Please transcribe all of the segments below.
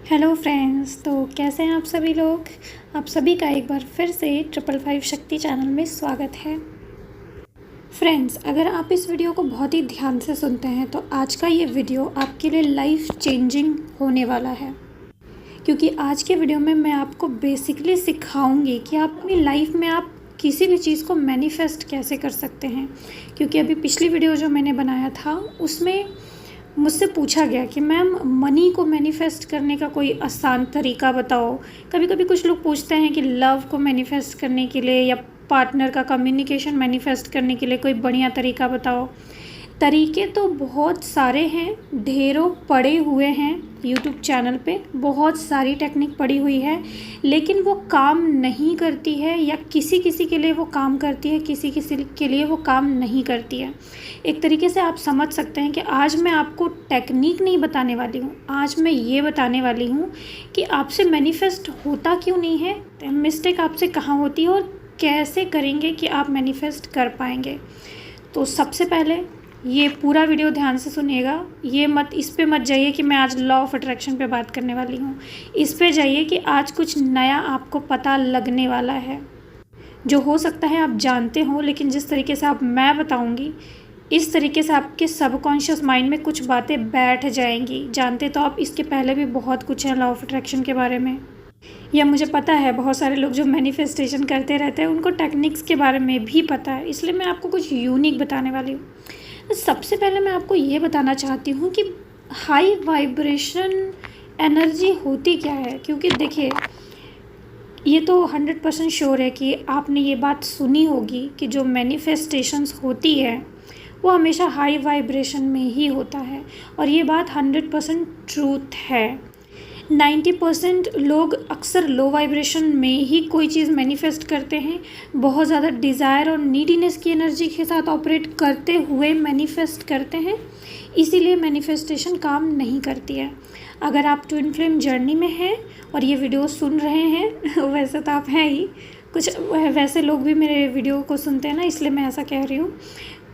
Hello friends, तो कैसे हैं आप सभी लोग। आप सभी का एक बार फिर से 555 शक्ति चैनल में स्वागत है। फ्रेंड्स, अगर आप इस वीडियो को बहुत ही ध्यान से सुनते हैं तो आज का ये वीडियो आपके लिए लाइफ चेंजिंग होने वाला है, क्योंकि आज के वीडियो में मैं आपको बेसिकली सिखाऊंगी कि आप अपनी लाइफ में आप किसी भी चीज़ को मैनिफेस्ट कैसे कर सकते हैं। क्योंकि अभी पिछली वीडियो जो मैंने बनाया था उसमें मुझसे पूछा गया कि मैम, मनी को मैनिफेस्ट करने का कोई आसान तरीका बताओ। कभी कभी कुछ लोग पूछते हैं कि लव को मैनिफेस्ट करने के लिए या पार्टनर का कम्युनिकेशन मैनिफेस्ट करने के लिए कोई बढ़िया तरीका बताओ। तरीके तो बहुत सारे हैं, ढेरों पड़े हुए हैं यूट्यूब चैनल पे, बहुत सारी टेक्निक पड़ी हुई है, लेकिन वो काम नहीं करती है, या किसी किसी के लिए वो काम करती है, किसी किसी के लिए वो काम नहीं करती है। एक तरीके से आप समझ सकते हैं कि आज मैं आपको टेक्निक नहीं बताने वाली हूँ, आज मैं ये बताने वाली हूँ कि आपसे मैनिफेस्ट होता क्यों नहीं है, मिस्टेक आपसे कहाँ होती है और कैसे करेंगे कि आप मैनिफेस्ट कर पाएंगे। तो सबसे पहले ये पूरा वीडियो ध्यान से सुनिएगा। ये इस पे मत जाइए कि मैं आज लॉ ऑफ अट्रैक्शन पे बात करने वाली हूँ। इस पे जाइए कि आज कुछ नया आपको पता लगने वाला है, जो हो सकता है आप जानते हो, लेकिन जिस तरीके से मैं बताऊँगी इस तरीके से आपके सबकॉन्शियस माइंड में कुछ बातें बैठ जाएंगी। जानते तो आप इसके पहले भी बहुत कुछ है लॉ ऑफ अट्रैक्शन के बारे में, या मुझे पता है बहुत सारे लोग जो मैनिफेस्टेशन करते रहते हैं उनको टेक्निक्स के बारे में भी पता है, इसलिए मैं आपको कुछ यूनिक बताने वाली हूँ। सबसे पहले मैं आपको ये बताना चाहती हूँ कि हाई वाइब्रेशन एनर्जी होती क्या है। क्योंकि देखिए, ये तो 100% श्योर है कि आपने ये बात सुनी होगी कि जो मैनिफेस्टेशंस होती है वो हमेशा हाई वाइब्रेशन में ही होता है, और ये बात 100% ट्रूथ है। 90% लोग अक्सर लो वाइब्रेशन में ही कोई चीज़ मैनिफेस्ट करते हैं, बहुत ज़्यादा डिज़ायर और नीडीनेस की एनर्जी के साथ ऑपरेट करते हुए मैनिफेस्ट करते हैं, इसीलिए मैनिफेस्टेशन काम नहीं करती है। अगर आप ट्विन फ्लेम जर्नी में हैं और ये वीडियो सुन रहे हैं वैसे तो आप हैं ही, कुछ वैसे लोग भी मेरे वीडियो को सुनते हैं ना, इसलिए मैं ऐसा कह रही हूँ।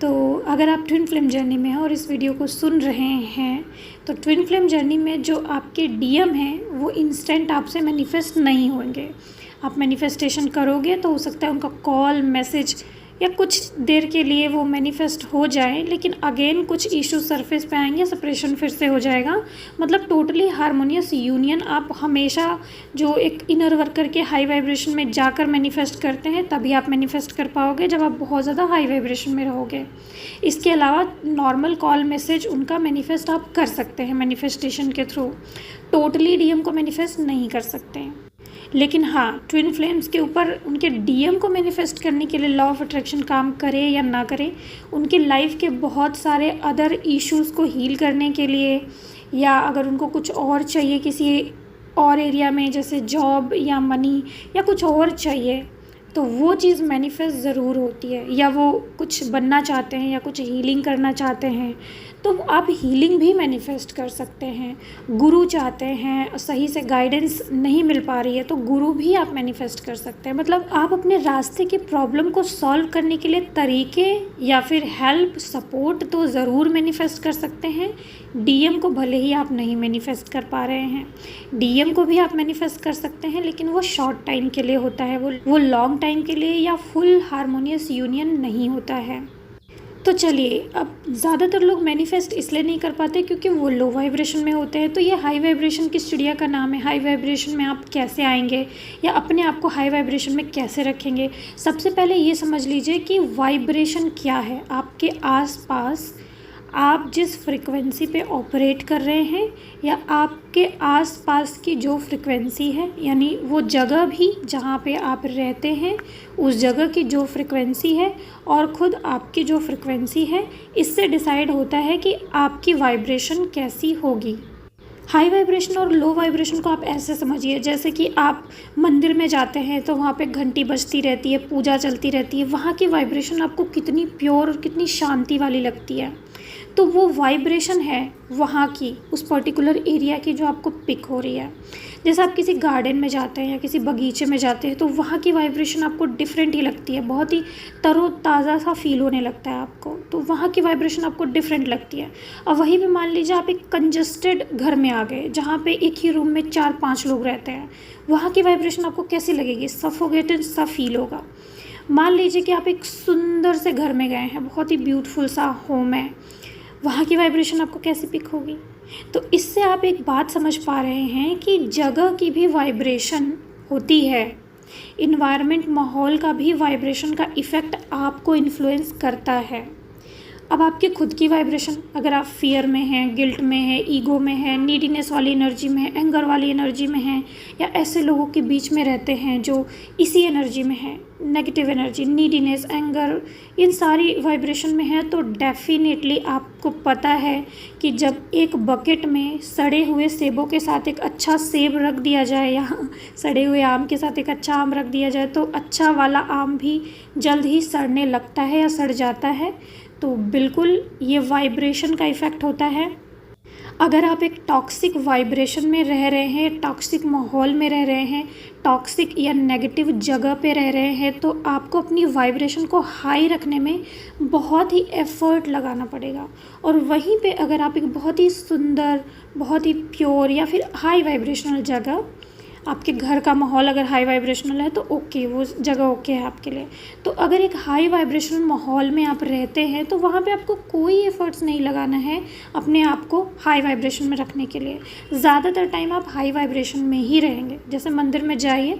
तो अगर आप ट्विन फ्लेम जर्नी में हैं और इस वीडियो को सुन रहे हैं तो ट्विन फ्लेम जर्नी में जो आपके डीएम हैं वो इंस्टेंट आपसे मैनिफेस्ट नहीं होंगे। आप मैनिफेस्टेशन करोगे तो हो सकता है उनका कॉल, मैसेज या कुछ देर के लिए वो मैनिफेस्ट हो जाए, लेकिन अगेन कुछ इशू सरफेस पे आएंगे, सेपरेशन फिर से हो जाएगा। मतलब टोटली हारमोनियस यूनियन आप हमेशा जो एक इनर वर्कर के हाई वाइब्रेशन में जाकर मैनिफेस्ट करते हैं तभी आप मैनिफेस्ट कर पाओगे, जब आप बहुत ज़्यादा हाई वाइब्रेशन में रहोगे। इसके अलावा नॉर्मल कॉल, मैसेज उनका मैनिफेस्ट आप कर सकते हैं मैनिफेस्टेशन के थ्रू, टोटली डीएम को मैनिफेस्ट नहीं कर सकते हैं। लेकिन हाँ, ट्विन फ्लेम्स के ऊपर उनके डीएम को मैनिफेस्ट करने के लिए लॉ ऑफ अट्रैक्शन काम करे या ना करे, उनके लाइफ के बहुत सारे अदर इश्यूज़ को हील करने के लिए, या अगर उनको कुछ और चाहिए किसी और एरिया में, जैसे जॉब या मनी या कुछ और चाहिए, तो वो चीज़ मैनिफेस्ट ज़रूर होती है। या वो कुछ बनना चाहते हैं या कुछ हीलिंग करना चाहते हैं तो आप हीलिंग भी मैनिफेस्ट कर सकते हैं। गुरु चाहते हैं, सही से गाइडेंस नहीं मिल पा रही है तो गुरु भी आप मैनिफेस्ट कर सकते हैं। मतलब आप अपने रास्ते की प्रॉब्लम को सॉल्व करने के लिए तरीके या फिर हेल्प, सपोर्ट तो ज़रूर मैनिफेस्ट कर सकते हैं। डीएम को भले ही आप नहीं मैनिफेस्ट कर पा रहे हैं, डीएम को भी आप मैनिफेस्ट कर सकते हैं, लेकिन वो शॉर्ट टाइम के लिए होता है, वो लॉन्ग टाइम के लिए या फुल हारमोनियस यूनियन नहीं होता है। तो चलिए, अब ज़्यादातर लोग मैनिफेस्ट इसलिए नहीं कर पाते क्योंकि वो लो वाइब्रेशन में होते हैं। तो ये हाई वाइब्रेशन किस चिड़िया का नाम है? हाई वाइब्रेशन में आप कैसे आएंगे या अपने आप को हाई वाइब्रेशन में कैसे रखेंगे? सबसे पहले ये समझ लीजिए कि वाइब्रेशन क्या है। आपके आसपास आप जिस फ्रिक्वेंसी पे ऑपरेट कर रहे हैं, या आपके आसपास की जो फ्रिक्वेंसी है, यानी वो जगह भी जहाँ पे आप रहते हैं उस जगह की जो फ्रिक्वेंसी है, और ख़ुद आपकी जो फ्रिक्वेंसी है, इससे डिसाइड होता है कि आपकी वाइब्रेशन कैसी होगी। हाई वाइब्रेशन और लो वाइब्रेशन को आप ऐसे समझिए जैसे कि आप मंदिर में जाते हैं तो वहाँ पे घंटी बजती रहती है, पूजा चलती रहती है, वहाँ की वाइब्रेशन आपको कितनी प्योर और कितनी शांति वाली लगती है। तो वो वाइब्रेशन है वहाँ की, उस पर्टिकुलर एरिया की जो आपको पिक हो रही है। जैसे आप किसी गार्डन में जाते हैं या किसी बगीचे में जाते हैं तो वहाँ की वाइब्रेशन आपको डिफरेंट ही लगती है, बहुत ही तरोताज़ा सा फील होने लगता है आपको, तो वहाँ की वाइब्रेशन आपको डिफरेंट लगती है। अब वहीं पे मान लीजिए आप एक कंजस्टेड घर में आ गए जहाँ पे एक ही रूम में 4-5 लोग रहते हैं, वहाँ की वाइब्रेशन आपको कैसी लगेगी? सफोकेटेड सा फील होगा। मान लीजिए कि आप एक सुंदर से घर में गए हैं, बहुत ही ब्यूटीफुल सा होम है, वहाँ की वाइब्रेशन आपको कैसी पिक होगी? तो इससे आप एक बात समझ पा रहे हैं कि जगह की भी वाइब्रेशन होती है, इन्वायरमेंट माहौल का भी वाइब्रेशन का इफ़ेक्ट आपको इन्फ्लुएंस करता है। अब आपकी खुद की वाइब्रेशन, अगर आप फियर में हैं, गिल्ट में हैं, ईगो में हैं, नीडीनेस वाली एनर्जी में हैं, एंगर वाली एनर्जी में हैं, या ऐसे लोगों के बीच में रहते हैं जो इसी एनर्जी में हैं, नेगेटिव एनर्जी, नीडीनेस, एंगर, इन सारी वाइब्रेशन में है, तो डेफिनेटली आपको पता है कि जब एक बकेट में सड़े हुए सेबों के साथ एक अच्छा सेब रख दिया जाए या सड़े हुए आम के साथ एक अच्छा आम रख दिया जाए तो अच्छा वाला आम भी जल्द ही सड़ने लगता है या सड़ जाता है। तो बिल्कुल ये वाइब्रेशन का इफ़ेक्ट होता है। अगर आप एक टॉक्सिक वाइब्रेशन में रह रहे हैं, टॉक्सिक माहौल में रह रहे हैं, टॉक्सिक या नेगेटिव जगह पे रह रहे हैं, तो आपको अपनी वाइब्रेशन को हाई रखने में बहुत ही एफ़र्ट लगाना पड़ेगा। और वहीं पे अगर आप एक बहुत ही सुंदर, बहुत ही प्योर या फिर हाई वाइब्रेशनल जगह, आपके घर का माहौल अगर हाई वाइब्रेशनल है तो ओके, वो जगह ओके है आपके लिए। तो अगर एक हाई वाइब्रेशनल माहौल में आप रहते हैं तो वहाँ पे आपको कोई एफ़र्ट्स नहीं लगाना है अपने आप को हाई वाइब्रेशन में रखने के लिए। ज़्यादातर टाइम आप हाई वाइब्रेशन में ही रहेंगे। जैसे मंदिर में जाइए,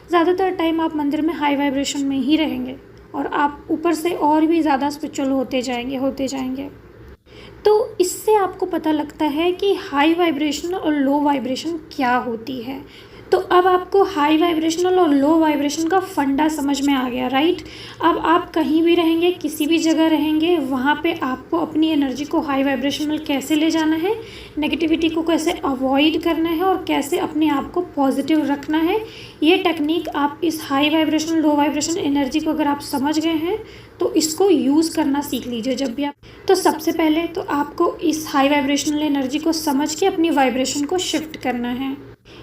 ज़्यादातर टाइम आप मंदिर में हाई वाइब्रेशन में ही रहेंगे और आप ऊपर से और भी ज़्यादा स्पिरिचुअल होते जाएंगे। तो इससे आपको पता लगता है कि हाई वाइब्रेशन और लो वाइब्रेशन क्या होती है। तो अब आपको हाई वाइब्रेशनल और लो वाइब्रेशन का फंडा समझ में आ गया, राइट। अब आप कहीं भी रहेंगे, किसी भी जगह रहेंगे, वहाँ पे आपको अपनी एनर्जी को हाई वाइब्रेशनल कैसे ले जाना है, नेगेटिविटी को कैसे अवॉइड करना है और कैसे अपने आप को पॉजिटिव रखना है, ये टेक्निक आप इस high vibration low vibration energy को अगर आप समझ गए हैं तो इसको यूज़ करना सीख लीजिए जब भी आप। तो सबसे पहले तो आपको इस हाई वाइब्रेशनल एनर्जी को समझ के अपनी वाइब्रेशन को शिफ्ट करना है।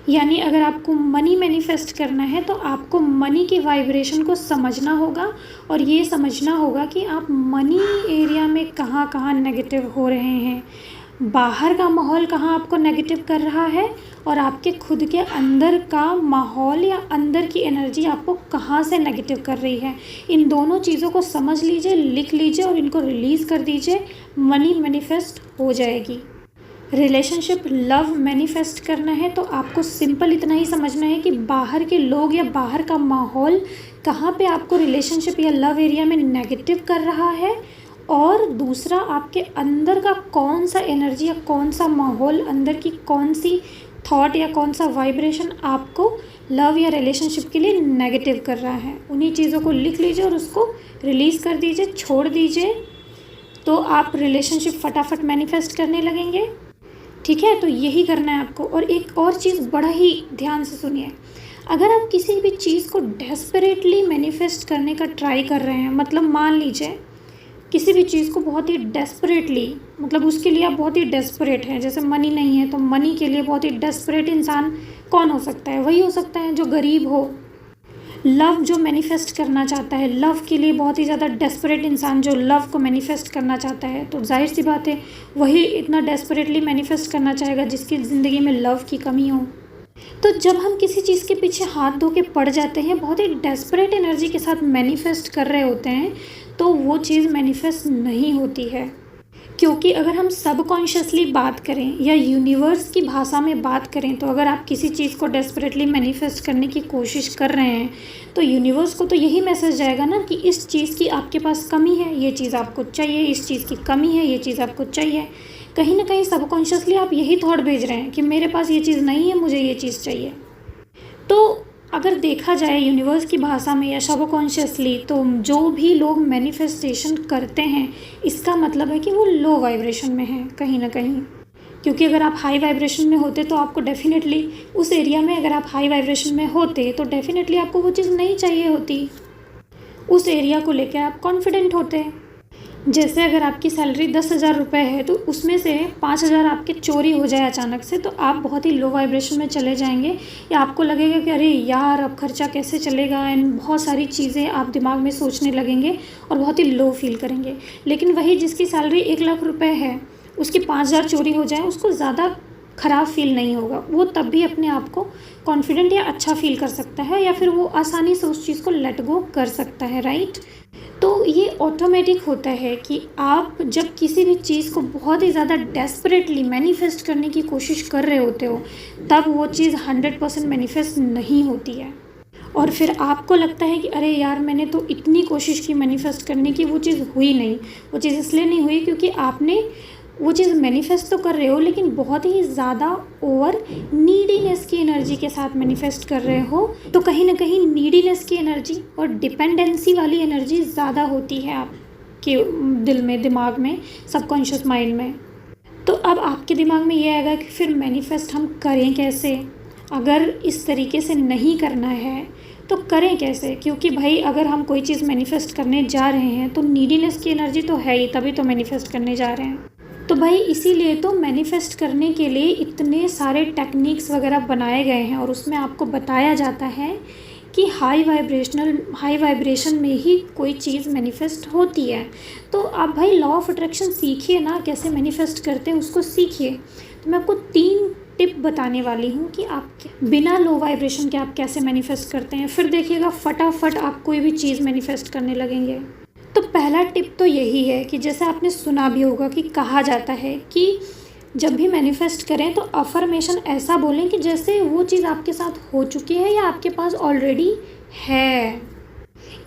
यानी अगर आपको मनी मैनिफेस्ट करना है तो आपको मनी की वाइब्रेशन को समझना होगा और ये समझना होगा कि आप मनी एरिया में कहाँ कहाँ नेगेटिव हो रहे हैं, बाहर का माहौल कहाँ आपको नेगेटिव कर रहा है और आपके खुद के अंदर का माहौल या अंदर की एनर्जी आपको कहाँ से नेगेटिव कर रही है। इन दोनों चीज़ों को समझ लीजिए, लिख लीजिए और इनको रिलीज़ कर दीजिए, मनी मैनिफेस्ट हो जाएगी। रिलेशनशिप लव मैनिफेस्ट करना है तो आपको सिंपल इतना ही समझना है कि बाहर के लोग या बाहर का माहौल कहाँ पे आपको रिलेशनशिप या लव एरिया में नेगेटिव कर रहा है, और दूसरा आपके अंदर का कौन सा एनर्जी या कौन सा माहौल, अंदर की कौन सी थॉट या कौन सा वाइब्रेशन आपको लव या रिलेशनशिप के लिए नेगेटिव कर रहा है। उन्हीं चीज़ों को लिख लीजिए और उसको रिलीज़ कर दीजिए, छोड़ दीजिए, तो आप रिलेशनशिप फटाफट मैनिफेस्ट करने लगेंगे। ठीक है, तो यही करना है आपको। और एक और चीज़ बड़ा ही ध्यान से सुनिए, अगर आप किसी भी चीज़ को डेस्परेटली मैनिफेस्ट करने का ट्राई कर रहे हैं, मतलब मान लीजिए किसी भी चीज़ को बहुत ही डेस्परेटली, मतलब उसके लिए आप बहुत ही डेस्परेट हैं, जैसे मनी नहीं है तो मनी के लिए बहुत ही डेस्परेट इंसान कौन हो सकता है? वही हो सकता है जो गरीब हो। लव जो मैनिफेस्ट करना चाहता है, लव के लिए बहुत ही ज़्यादा डेस्परेट इंसान जो लव को मैनिफेस्ट करना चाहता है, तो जाहिर सी बात है वही इतना डेस्परेटली मैनिफेस्ट करना चाहेगा जिसकी ज़िंदगी में लव की कमी हो। तो जब हम किसी चीज़ के पीछे हाथ धो के पड़ जाते हैं, बहुत ही डेस्परेट एनर्जी के साथ मैनिफेस्ट कर रहे होते हैं, तो वो चीज़ मैनिफेस्ट नहीं होती है। क्योंकि अगर हम सबकॉन्शियसली बात करें या यूनिवर्स की भाषा में बात करें, तो अगर आप किसी चीज़ को डेस्परेटली मैनिफेस्ट करने की कोशिश कर रहे हैं तो यूनिवर्स को तो यही मैसेज जाएगा ना कि इस चीज़ की आपके पास कमी है, ये चीज़ आपको चाहिए, इस चीज़ की कमी है, ये चीज़ आपको चाहिए। कहीं ना कहीं सबकॉन्शियसली आप यही थॉट भेज रहे हैं कि मेरे पास ये चीज़ नहीं है, मुझे ये चीज़ चाहिए। तो अगर देखा जाए यूनिवर्स की भाषा में या सबकॉन्शियसली, तो जो भी लोग मैनिफेस्टेशन करते हैं इसका मतलब है कि वो लो वाइब्रेशन में हैं कहीं ना कहीं। क्योंकि अगर आप हाई वाइब्रेशन में होते तो आपको डेफिनेटली उस एरिया में, अगर आप हाई वाइब्रेशन में होते तो डेफिनेटली आपको वो चीज़ नहीं चाहिए होती। उस एरिया को लेकर आप कॉन्फिडेंट होते। जैसे अगर आपकी सैलरी 10,000 रुपये है तो उसमें से 5,000 आपके चोरी हो जाए अचानक से, तो आप बहुत ही लो वाइब्रेशन में चले जाएंगे, या आपको लगेगा कि अरे यार अब खर्चा कैसे चलेगा, एंड बहुत सारी चीज़ें आप दिमाग में सोचने लगेंगे और बहुत ही लो फील करेंगे। लेकिन वही जिसकी सैलरी 1,00,000 रुपये है, उसकी 5,000 चोरी हो जाए, उसको ज़्यादा ख़राब फील नहीं होगा, वो तब भी अपने आप को कॉन्फिडेंट या अच्छा फील कर सकता है, या फिर वो आसानी से उस चीज़ को लेट गो कर सकता है, राइट। तो ये ऑटोमेटिक होता है कि आप जब किसी भी चीज़ को बहुत ही ज़्यादा डेस्परेटली मैनिफेस्ट करने की कोशिश कर रहे होते हो, तब वो चीज़ 100% मैनिफेस्ट नहीं होती है, और फिर आपको लगता है कि अरे यार मैंने तो इतनी कोशिश की मैनिफेस्ट करने की, वो चीज़ हुई नहीं। वो चीज़ इसलिए नहीं हुई क्योंकि आपने वो चीज़ मैनिफेस्ट तो कर रहे हो, लेकिन बहुत ही ज़्यादा ओवर नीडीनेस की एनर्जी के साथ मैनिफेस्ट कर रहे हो। तो कहीं ना कहीं नीडीनेस की एनर्जी और डिपेंडेंसी वाली एनर्जी ज़्यादा होती है आपके दिल में, दिमाग में, सबकॉन्शियस माइंड में। तो अब आपके दिमाग में ये आएगा कि फिर मैनिफेस्ट हम करें कैसे, अगर इस तरीके से नहीं करना है तो करें कैसे, क्योंकि भाई अगर हम कोई चीज़ मैनिफेस्ट करने जा रहे हैं तो नीडीनेस की एनर्जी तो है ही, तभी तो मैनिफेस्ट करने जा रहे हैं। तो भाई इसीलिए तो मैनिफेस्ट करने के लिए इतने सारे टेक्निक्स वगैरह बनाए गए हैं, और उसमें आपको बताया जाता है कि हाई वाइब्रेशन में ही कोई चीज़ मैनिफेस्ट होती है। तो आप भाई लॉ ऑफ अट्रैक्शन सीखिए ना, कैसे मैनिफेस्ट करते हैं उसको सीखिए। तो मैं आपको 3 टिप बताने वाली हूँ कि आप बिना लो वाइब्रेशन के आप कैसे मैनिफेस्ट करते हैं, फिर देखिएगा फटाफट आप कोई भी चीज़ मैनिफेस्ट करने लगेंगे। तो पहला टिप तो यही है कि जैसे आपने सुना भी होगा कि कहा जाता है कि जब भी मैनिफेस्ट करें तो अफर्मेशन ऐसा बोलें कि जैसे वो चीज़ आपके साथ हो चुकी है या आपके पास ऑलरेडी है।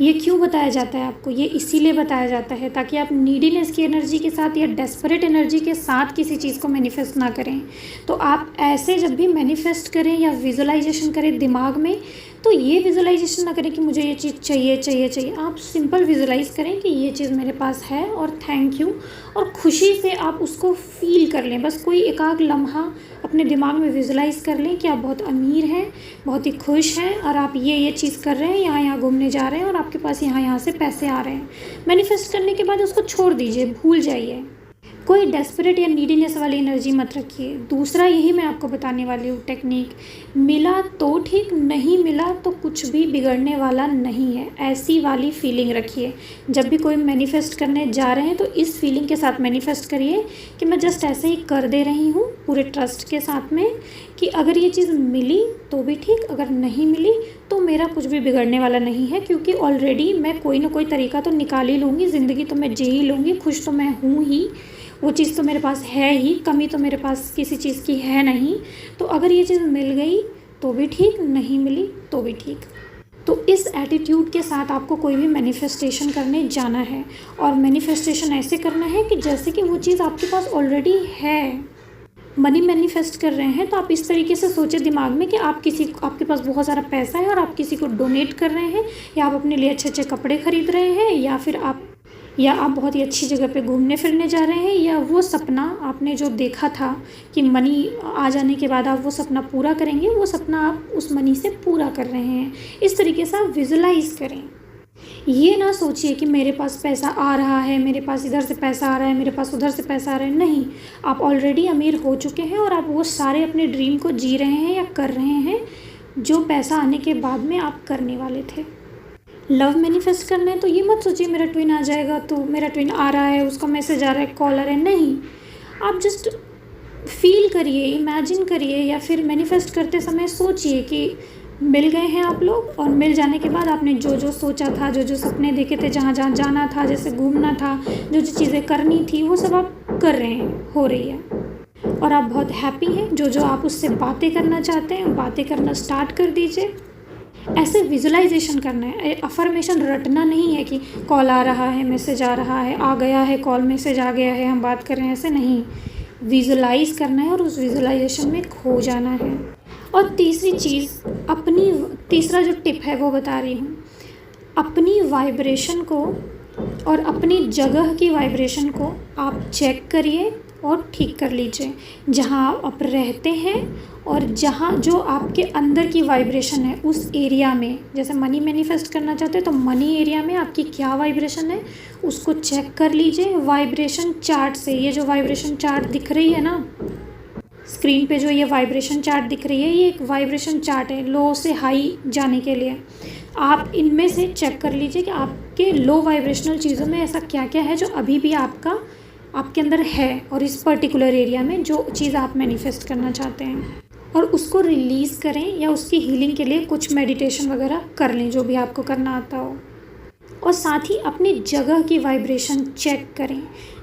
ये क्यों बताया जाता है आपको? ये इसीलिए बताया जाता है ताकि आप नीडीनेस की एनर्जी के साथ या डेस्परेट एनर्जी के साथ किसी चीज़ को मैनिफेस्ट ना करें। तो आप ऐसे जब भी मैनिफेस्ट करें या विजुअलाइजेशन करें दिमाग में, तो ये विजुअलाइजेशन ना करें कि मुझे ये चीज़ चाहिए चाहिए चाहिए। आप सिंपल विजुअलाइज करें कि ये चीज़ मेरे पास है और थैंक यू, और खुशी से आप उसको फील कर लें। बस कोई एकाक लम्हा अपने दिमाग में विजुअलाइज कर लें कि आप बहुत अमीर हैं, बहुत ही खुश हैं, और आप ये चीज़ कर रहे हैं, यहाँ यहाँ घूमने जा रहे हैं, और आपके पास यहाँ से पैसे आ रहे हैं। मैनिफेस्ट करने के बाद उसको छोड़ दीजिए, भूल जाइए। कोई डेस्परेट या नीडीनेस वाली एनर्जी मत रखिए। दूसरा यही मैं आपको बताने वाली हूँ टेक्निक, मिला तो ठीक, नहीं मिला तो कुछ भी बिगड़ने वाला नहीं है, ऐसी वाली फीलिंग रखिए। जब भी कोई मैनिफेस्ट करने जा रहे हैं तो इस फीलिंग के साथ मैनिफेस्ट करिए कि मैं जस्ट ऐसे ही कर दे रही हूँ, पूरे ट्रस्ट के साथ में, कि अगर ये चीज़ मिली तो भी ठीक, अगर नहीं मिली तो मेरा कुछ भी बिगड़ने वाला नहीं है, क्योंकि ऑलरेडी मैं कोई ना कोई तरीका तो निकाल ही लूँगी, ज़िंदगी तो मैं जी ही लूँगी, खुश तो मैं हूँ ही, वो चीज़ तो मेरे पास है ही, कमी तो मेरे पास किसी चीज़ की है नहीं। तो अगर ये चीज़ मिल गई तो भी ठीक, नहीं मिली तो भी ठीक। तो इस एटीट्यूड के साथ आपको कोई भी मैनिफेस्टेशन करने जाना है, और मैनिफेस्टेशन ऐसे करना है कि जैसे कि वो चीज़ आपके पास ऑलरेडी है। मनी मैनिफेस्ट कर रहे हैं तो आप इस तरीके से सोचें दिमाग में कि आपके पास बहुत सारा पैसा है और आप किसी को डोनेट कर रहे हैं, या आप अपने लिए अच्छे अच्छे कपड़े खरीद रहे हैं, या आप बहुत ही अच्छी जगह पे घूमने फिरने जा रहे हैं, या वो सपना आपने जो देखा था कि मनी आ जाने के बाद आप वो सपना पूरा करेंगे, वो सपना आप उस मनी से पूरा कर रहे हैं। इस तरीके से आप विजुलाइज करें। ये ना सोचिए कि मेरे पास पैसा आ रहा है, मेरे पास इधर से पैसा आ रहा है, मेरे पास उधर से पैसा आ रहा है। नहीं, आप ऑलरेडी अमीर हो चुके हैं और आप वो सारे अपने ड्रीम को जी रहे हैं या कर रहे हैं जो पैसा आने के बाद में आप करने वाले थे। लव मैनिफेस्ट करना है तो ये मत सोचिए मेरा ट्विन आ जाएगा, तो मेरा ट्विन आ रहा है, उसका मैसेज आ रहा है, कॉल आ रहा है। नहीं, आप जस्ट फील करिए, इमेजिन करिए, या फिर मैनिफेस्ट करते समय सोचिए कि मिल गए हैं आप लोग, और मिल जाने के बाद आपने जो जो सोचा था, जो जो सपने देखे थे, जहाँ जहाँ जाना था, जैसे घूमना था, जो जो चीज़ें करनी थी, वो सब आप कर रहे हैं, हो रही है, और आप बहुत हैप्पी हैं। जो जो आप उससे बातें करना चाहते हैं, बातें करना स्टार्ट कर दीजिए। ऐसे विजुलाइजेशन करना है, अफर्मेशन रटना नहीं है कि कॉल आ रहा है, मैसेज आ रहा है, आ गया है कॉल, मैसेज आ गया है, हम बात कर रहे हैं, ऐसे नहीं। विजुलाइज करना है और उस विजुलाइजेशन में खो जाना है। और तीसरी चीज़, तीसरा जो टिप है वो बता रही हूँ, अपनी वाइब्रेशन को और अपनी जगह की वाइब्रेशन को आप चेक करिए और ठीक कर लीजिए। जहाँ आप रहते हैं और जहाँ जो आपके अंदर की वाइब्रेशन है उस एरिया में, जैसे मनी मैनिफेस्ट करना चाहते हैं तो मनी एरिया में आपकी क्या वाइब्रेशन है उसको चेक कर लीजिए वाइब्रेशन चार्ट से। ये जो वाइब्रेशन चार्ट दिख रही है ना स्क्रीन पे, जो ये वाइब्रेशन चार्ट दिख रही है, ये एक वाइब्रेशन चार्ट है लो से हाई जाने के लिए। आप इनमें से चेक कर लीजिए कि आपके लो वाइब्रेशनल चीज़ों में ऐसा क्या क्या है जो अभी भी आपके अंदर है, और इस पर्टिकुलर एरिया में जो चीज़ आप मैनिफेस्ट करना चाहते हैं, और उसको रिलीज़ करें या उसकी हीलिंग के लिए कुछ मेडिटेशन वगैरह कर लें जो भी आपको करना आता हो। और साथ ही अपनी जगह की वाइब्रेशन चेक करें।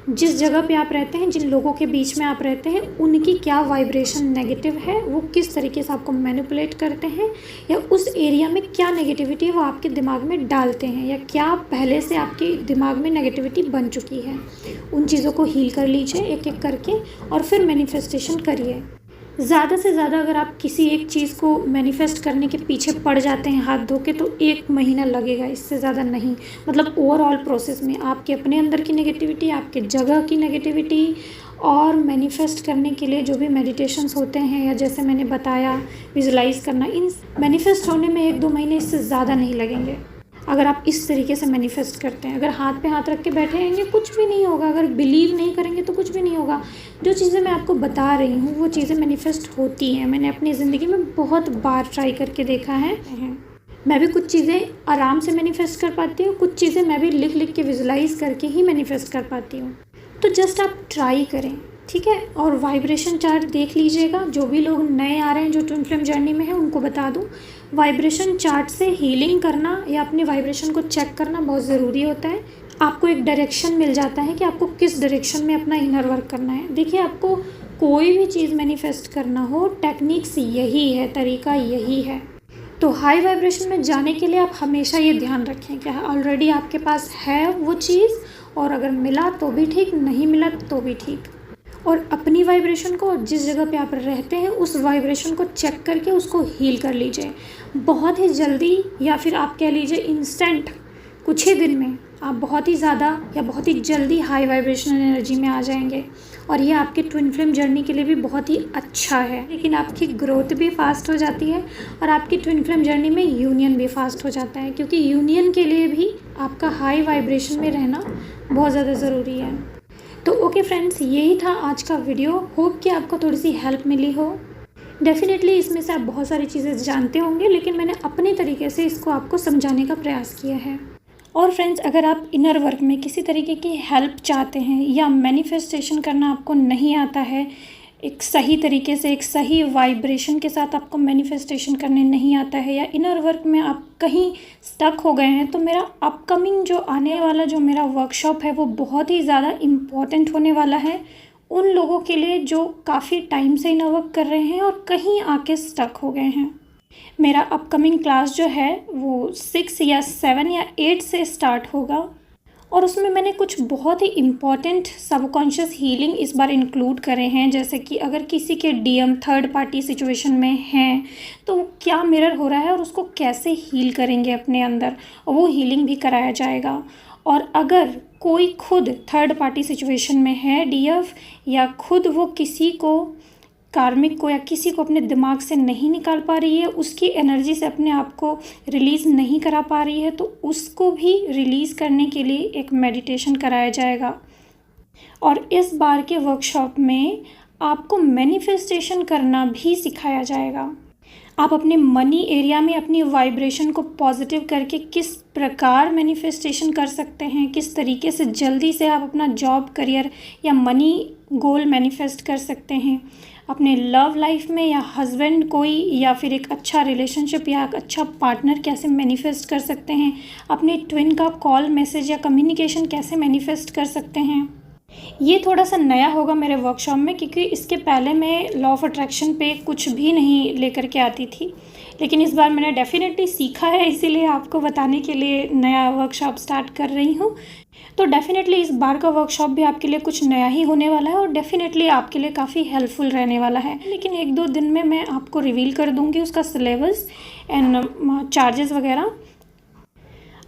जिस जगह पे आप रहते हैं, जिन लोगों के बीच में आप रहते हैं, उनकी क्या वाइब्रेशन नेगेटिव है, वो किस तरीके से आपको मैनिपुलेट करते हैं, या उस एरिया में क्या नेगेटिविटी है वो आपके दिमाग में डालते हैं, या क्या पहले से आपके दिमाग में नेगेटिविटी बन चुकी है। उन चीज़ों को हील कर लीजिए एक एक करके और फिर मैनिफेस्टेशन करिए। ज़्यादा से ज़्यादा अगर आप किसी एक चीज़ को मैनिफेस्ट करने के पीछे पड़ जाते हैं हाथ धो के, तो 1 महीना लगेगा, इससे ज़्यादा नहीं। मतलब ओवरऑल प्रोसेस में आपके अपने अंदर की नेगेटिविटी, आपके जगह की नेगेटिविटी, और मैनिफेस्ट करने के लिए जो भी मेडिटेशंस होते हैं या जैसे मैंने बताया विजुलाइज करना, इन मैनिफेस्ट होने में 1-2 महीने इससे ज़्यादा नहीं लगेंगे अगर आप इस तरीके से मैनिफेस्ट करते हैं। अगर हाथ पे हाथ रख के बैठे रहेंगे कुछ भी नहीं होगा, अगर बिलीव नहीं करेंगे तो कुछ भी नहीं होगा। जो चीज़ें मैं आपको बता रही हूँ वो चीज़ें मैनिफेस्ट होती हैं। मैंने अपनी ज़िंदगी में बहुत बार ट्राई करके देखा है। मैं भी कुछ चीज़ें आराम से मैनिफेस्ट कर पाती हूँ, कुछ चीज़ें मैं भी लिख लिख के विजुलाइज करके ही मैनिफेस्ट कर पाती हूँ। तो जस्ट आप ट्राई करें, ठीक है। और वाइब्रेशन चार्ट देख लीजिएगा। जो भी लोग नए आ रहे हैं जो ट्विन फ्लेम जर्नी में है उनको बता दूं, वाइब्रेशन चार्ट से हीलिंग करना या अपने वाइब्रेशन को चेक करना बहुत ज़रूरी होता है। आपको एक डायरेक्शन मिल जाता है कि आपको किस डायरेक्शन में अपना इनर वर्क करना है। देखिए, आपको कोई भी चीज़ मैनिफेस्ट करना हो, टेक्निक्स यही है, तरीका यही है। तो हाई वाइब्रेशन में जाने के लिए आप हमेशा ये ध्यान रखें कि ऑलरेडी आपके पास है वो चीज़, और अगर मिला तो भी ठीक, नहीं मिला तो भी ठीक। और अपनी वाइब्रेशन को, जिस जगह पे आप रहते हैं उस वाइब्रेशन को चेक करके उसको हील कर लीजिए। बहुत ही जल्दी, या फिर आप कह लीजिए इंस्टेंट, कुछ ही दिन में आप बहुत ही ज़्यादा या बहुत ही जल्दी हाई वाइब्रेशनल एनर्जी में आ जाएंगे। और ये आपके ट्विन फ्लेम जर्नी के लिए भी बहुत ही अच्छा है। लेकिन आपकी ग्रोथ भी फास्ट हो जाती है और आपकी ट्विन फ्लेम जर्नी में यूनियन भी फास्ट हो जाता है, क्योंकि यूनियन के लिए भी आपका हाई वाइब्रेशन में रहना बहुत ज़्यादा ज़रूरी है। तो ओके फ्रेंड्स, यही था आज का वीडियो। होप कि आपको थोड़ी सी हेल्प मिली हो। डेफिनेटली इसमें से आप बहुत सारी चीज़ें जानते होंगे, लेकिन मैंने अपने तरीके से इसको आपको समझाने का प्रयास किया है। और फ्रेंड्स, अगर आप इनर वर्क में किसी तरीके की हेल्प चाहते हैं या मैनिफेस्टेशन करना आपको नहीं आता है, एक सही तरीके से, एक सही वाइब्रेशन के साथ आपको मैनिफेस्टेशन करने नहीं आता है, या इनर वर्क में आप कहीं स्टक हो गए हैं, तो मेरा अपकमिंग जो आने वाला जो मेरा वर्कशॉप है वो बहुत ही ज़्यादा इम्पॉर्टेंट होने वाला है उन लोगों के लिए जो काफ़ी टाइम से इनर वर्क कर रहे हैं और कहीं आके स्टक हो गए हैं। मेरा अपकमिंग क्लास जो है वो 6 या 7 या 8 से स्टार्ट होगा, और उसमें मैंने कुछ बहुत ही इम्पॉर्टेंट सबकॉन्शियस हीलिंग इस बार इंक्लूड करे हैं। जैसे कि अगर किसी के डीएम थर्ड पार्टी सिचुएशन में हैं तो क्या मिरर हो रहा है और उसको कैसे हील करेंगे अपने अंदर, और वो हीलिंग भी कराया जाएगा। और अगर कोई खुद थर्ड पार्टी सिचुएशन में है, डीएफ, या खुद वो किसी को, कार्मिक को या किसी को अपने दिमाग से नहीं निकाल पा रही है, उसकी एनर्जी से अपने आप को रिलीज़ नहीं करा पा रही है, तो उसको भी रिलीज़ करने के लिए एक मेडिटेशन कराया जाएगा। और इस बार के वर्कशॉप में आपको मैनिफेस्टेशन करना भी सिखाया जाएगा। आप अपने मनी एरिया में अपनी वाइब्रेशन को पॉजिटिव करके किस प्रकार मैनिफेस्टेशन कर सकते हैं, किस तरीके से जल्दी से आप अपना जॉब, करियर या मनी गोल मैनिफेस्ट कर सकते हैं। अपने लव लाइफ में या हस्बैंड कोई, या फिर एक अच्छा रिलेशनशिप या एक अच्छा पार्टनर कैसे मैनिफेस्ट कर सकते हैं। अपने ट्विन का कॉल, मैसेज या कम्युनिकेशन कैसे मैनिफेस्ट कर सकते हैं। ये थोड़ा सा नया होगा मेरे वर्कशॉप में, क्योंकि इसके पहले मैं लॉ ऑफ अट्रैक्शन पे कुछ भी नहीं लेकर के आती थी, लेकिन इस बार मैंने डेफिनेटली सीखा है, इसीलिए आपको बताने के लिए नया वर्कशॉप स्टार्ट कर रही हूँ। तो डेफिनेटली इस बार का वर्कशॉप भी आपके लिए कुछ नया ही होने वाला है और डेफिनेटली आपके लिए काफ़ी हेल्पफुल रहने वाला है। लेकिन 1-2 दिन में मैं आपको रिवील कर दूँगी उसका सिलेबस एंड चार्जेस वगैरह।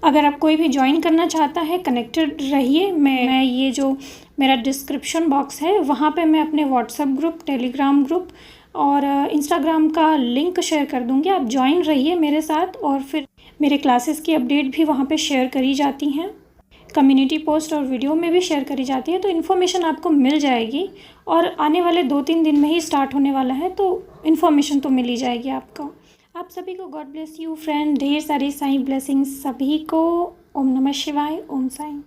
अगर आप कोई भी ज्वाइन करना चाहता है, कनेक्टेड रहिए। मैं ये जो मेरा डिस्क्रिप्शन बॉक्स है, वहाँ पे मैं अपने व्हाट्सएप ग्रुप, टेलीग्राम ग्रुप और इंस्टाग्राम का लिंक शेयर कर दूँगी। आप ज्वाइन रहिए मेरे साथ और फिर मेरे क्लासेस की अपडेट भी वहाँ पे शेयर करी जाती हैं, कम्युनिटी पोस्ट और वीडियो में भी शेयर करी जाती है, तो इन्फॉर्मेशन आपको मिल जाएगी। और आने वाले 2-3 दिन में ही स्टार्ट होने वाला है, तो इन्फॉर्मेशन तो मिल ही जाएगी आपको। आप सभी को गॉड ब्लेस यू फ्रेंड, ढेर सारी साईं ब्लेसिंग्स सभी को। ओम नमः शिवाय, ओम साईं।